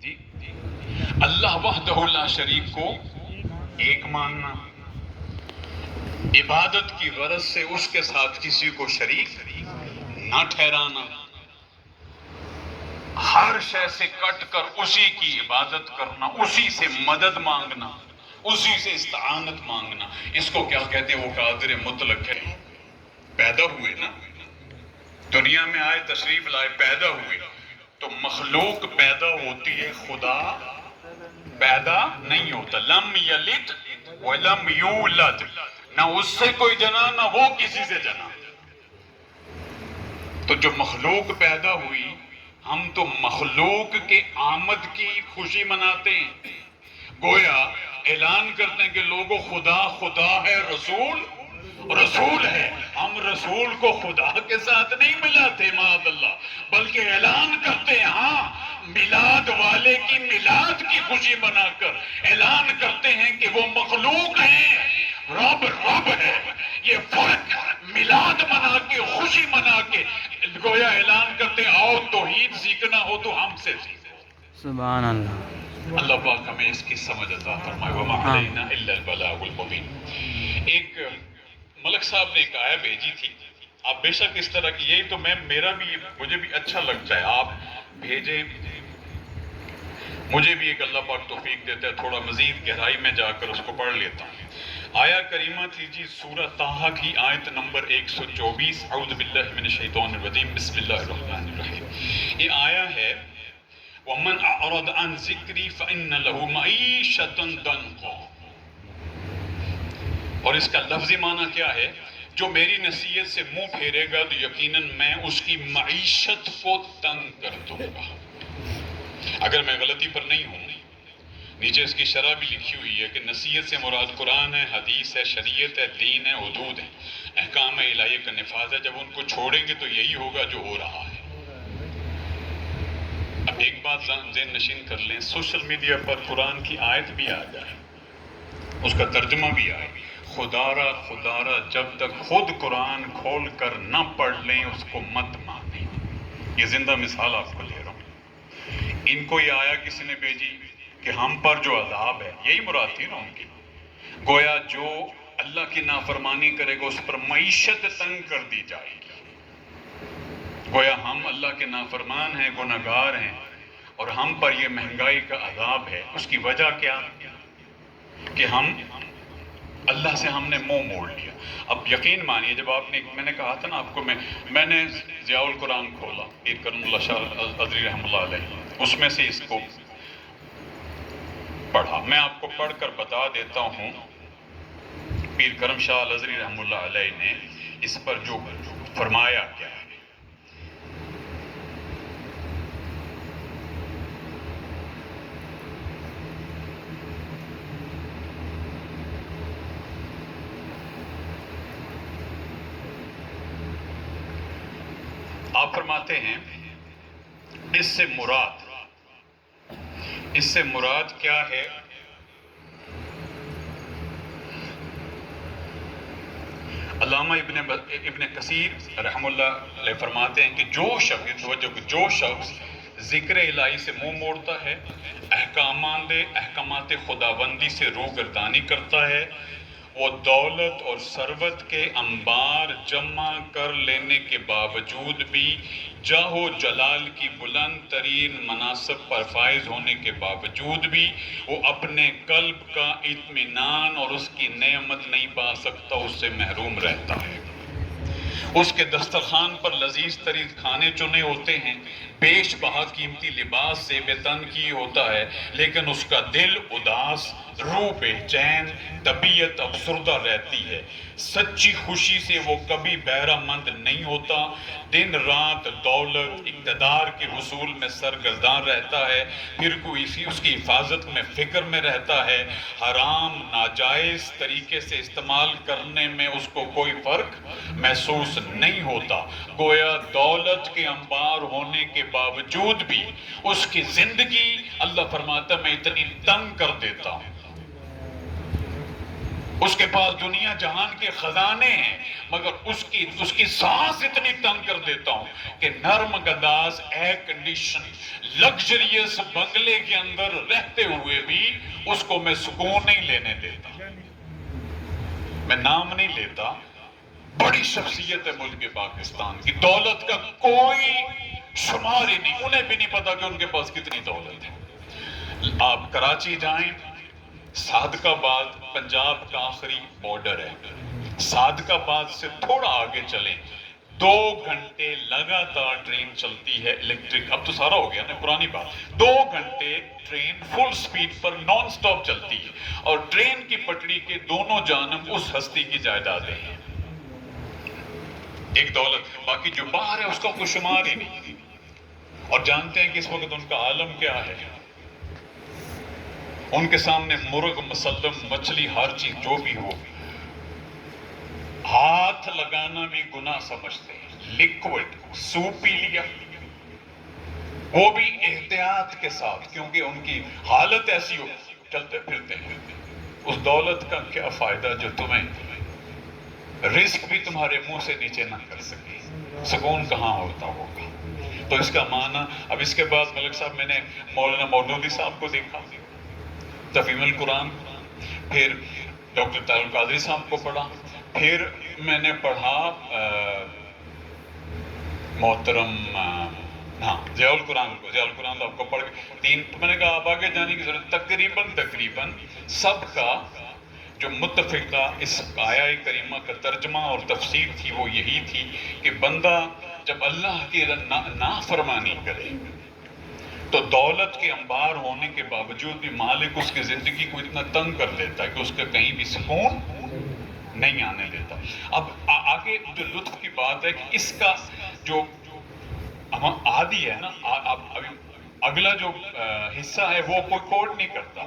جی اللہ وحدہ لا شریک کو ایک ماننا، عبادت کی غرض سے اس کے ساتھ کسی کو شریک نہ ٹھہرانا، ہر شے سے کٹ کر اسی کی عبادت کرنا، اسی سے مدد مانگنا، اسی سے استعانت مانگنا، اس کو کیا کہتے ہیں؟ وہ قادر مطلق ہے۔ پیدا ہوئے نا، دنیا میں آئے، تشریف لائے، پیدا ہوئے، تو مخلوق پیدا ہوتی ہے، خدا پیدا نہیں ہوتا۔ لم یلد ولم یولد، نہ اس سے کوئی جنا نہ وہ کسی سے جنا۔ تو جو مخلوق پیدا ہوئی، ہم تو مخلوق کے آمد کی خوشی مناتے ہیں، گویا اعلان کرتے ہیں کہ لوگوں خدا خدا ہے، رسول رسول ہے۔ ہم رسول کو خدا کے ساتھ نہیں ملاتے معاذ اللہ، بلکہ اعلان کرتے ہیں، ہاں میلاد والے کی میلاد کی خوشی منا کر اعلان کرتے ہیں کہ وہ مخلوق ہیں، رب رب ہے۔ یہ فرق میلاد منا کے، خوشی منا کے، گویا اعلان کرتے ہیں آؤ توحید سیکھنا ہو تو ہم سے سیکھو۔ سبحان اللہ۔ اللہ پاک ہمیں اس کی سمجھ عطا فرمائے۔ وما علینا الا البلاغ المبین۔ ایک ملک صاحب نے ایک آیا بھیجی تھی، آپ بے شک اس طرح کی، یہی تو مجھے بھی اچھا لگتا ہے، آپ بھیجیں، مجھے بھی ایک اللہ پاک توفیق دیتا ہے، تھوڑا مزید گہرائی میں جا کر اس کو پڑھ لیتا ہوں۔ آیا کریمہ تھی جی سورہ طٰہٰ کی آیت نمبر 124، اعوذ باللہ من الشیطان الرجیم، بسم اللہ الرحمن الرحیم۔ یہ آیا ہے وَمَنْ أَعْرَضَ عَنْ ذِكْرِي فَإِنَّ لَهُ مَعِيشَةً ضَنْكًا، اور اس کا لفظی معنی کیا ہے؟ جو میری نصیحت سے منہ پھیرے گا تو یقیناً میں اس کی معیشت کو تنگ کر دوں گا۔ اگر میں غلطی پر نہیں ہوں، نیچے اس کی شرح بھی لکھی ہوئی ہے کہ نصیحت سے مراد قرآن ہے، حدیث ہے، شریعت ہے، دین ہے، حدود ہے، احکام الہیہ کا نفاذ ہے۔ جب ان کو چھوڑیں گے تو یہی ہوگا جو ہو رہا ہے۔ اب ایک بات ذہن نشین کر لیں، سوشل میڈیا پر قرآن کی آیت بھی آ جائے، اس کا ترجمہ بھی آئے، خدا را جب تک خود قرآن کھول کر نہ پڑھ لیں اس کو مت مانیں۔ یہ زندہ مثال آپ کو لے رہا ہوں۔ ان کو یہ آیا کسی نے بھیجی کہ ہم پر جو عذاب ہے، یہی مراد تھی نا ان کی، گویا جو اللہ کی نافرمانی کرے گا اس پر معیشت تنگ کر دی جائے گی۔ گویا ہم اللہ کے نافرمان ہیں، گناہگار ہیں، اور ہم پر یہ مہنگائی کا عذاب ہے۔ اس کی وجہ کیا؟ کہ اللہ سے ہم نے منہ موڑ لیا۔ اب یقین مانیے، جب میں نے کہا تھا نا آپ کو، میں نے ضیاء القرآن کھولا، پیر کرم اللہ شاہ ازری رحمہ اللہ علیہ، اس میں سے اس کو پڑھا۔ میں آپ کو پڑھ کر بتا دیتا ہوں پیر کرم شاہ ازری رحمہ اللہ علیہ نے اس پر جو فرمایا کیا ہے۔ آپ فرماتے ہیں اس سے مراد کیا ہے؟ علامہ ابن کثیر رحمہ اللہ علیہ فرماتے ہیں کہ جو شخص ذکر الہی سے منہ موڑتا ہے، احکامات خداوندی سے روگردانی کرتا ہے، وہ دولت اور ثروت کے انبار جمع کر لینے کے باوجود بھی، جاہ و جلال کی بلند ترین مناصب پر فائز ہونے کے باوجود بھی، وہ اپنے قلب کا اطمینان اور اس کی نعمت نہیں پا سکتا، اس سے محروم رہتا ہے۔ اس کے دسترخوان پر لذیذ ترین کھانے چنے ہوتے ہیں، بیش بہا قیمتی لباس سے بے تن کی ہوتا ہے، لیکن اس کا دل اداس، روح بے چین، طبیعت افسردہ رہتی ہے۔ سچی خوشی سے وہ کبھی بہرہ مند نہیں ہوتا، دن رات دولت، اقتدار کے حصول میں سرگرداں رہتا ہے، پھر کوئی اس کی حفاظت میں فکر میں رہتا ہے، حرام ناجائز طریقے سے استعمال کرنے میں اس کو کوئی فرق محسوس نہیں ہوتا۔ گویا دولت کے انبار ہونے کے باوجود بھی اس کی زندگی، اللہ فرماتا ہے میں اتنی تنگ کر دیتا ہوں، اس کے پاس دنیا جہان کے خزانے ہیں، مگر اس کی سانس اتنی تنگ کر دیتا ہوں کہ نرم گداز ایئر کنڈیشن لگژریس بنگلے کے اندر رہتے ہوئے بھی اس کو میں سکون نہیں لینے دیتا۔ میں نام نہیں لیتا، بڑی شخصیت ہے ملک پاکستان کی، دولت کا کوئی شمار ہی نہیں، انہیں بھی نہیں پتا کہ ان کے پاس کتنی دولت ہے۔ آپ کراچی جائیں، صادق آباد پنجاب کا آخری بارڈر ہے، صادق آباد سے تھوڑا آگے چلیں 2 گھنٹے لگاتار ٹرین چلتی ہے الیکٹرک، اب تو سارا ہو گیا نا، پرانی بات، 2 گھنٹے ٹرین فل سپیڈ پر نان سٹاپ چلتی ہے، اور ٹرین کی پٹڑی کے دونوں جانب اس ہستی کی جائیدادیں ہیں۔ ایک دولت، باقی جو باہر ہے اس کا کوئی شمار ہی نہیں، اور جانتے ہیں کہ اس وقت ان کا عالم کیا ہے؟ ان کے سامنے مرغ مسلم مچھلی ہر چیز جو بھی ہو، ہاتھ لگانا بھی گناہ سمجھتے ہیں۔ لیکوڈ سوپ پی لیا، وہ بھی احتیاط کے ساتھ، کیونکہ ان کی حالت ایسی ہو، چلتے پھرتے ہیں۔ اس دولت کا کیا فائدہ جو تمہیں رزق بھی تمہارے منہ سے نیچے نہ کر سکے، سکون کہاں ہوتا ہوگا؟ تو اس کا معنی، اب اس کے بعد ملک صاحب میں نے مولانا مودودی صاحب کو دیکھا تفہیم القرآن، پھر ڈاکٹر طاہر القادری صاحب کو پڑھا، پھر میں نے پڑھا محترم ضیاء القرآن کو، ضیاء القرآن صاحب کو پڑھ کے 3، تو میں نے کہا اب آگے جانے کی ضرورت، تقریباً سب کا جو متفقہ اس آیہ کریمہ کا ترجمہ اور تفسیر تھی وہ یہی تھی کہ بندہ جب اللہ کی نافرمانی کرے تو دولت کے انبار ہونے کے باوجود بھی مالک اس کی زندگی کو اتنا تنگ کر دیتا ہے کہ اس کا کہیں بھی سکون نہیں آنے دیتا۔ اب آگے جو لطف کی بات ہے کہ اس کا جو عادی ہے نا، اگلا جو حصہ ہے وہ کوئی کوڈ نہیں کرتا۔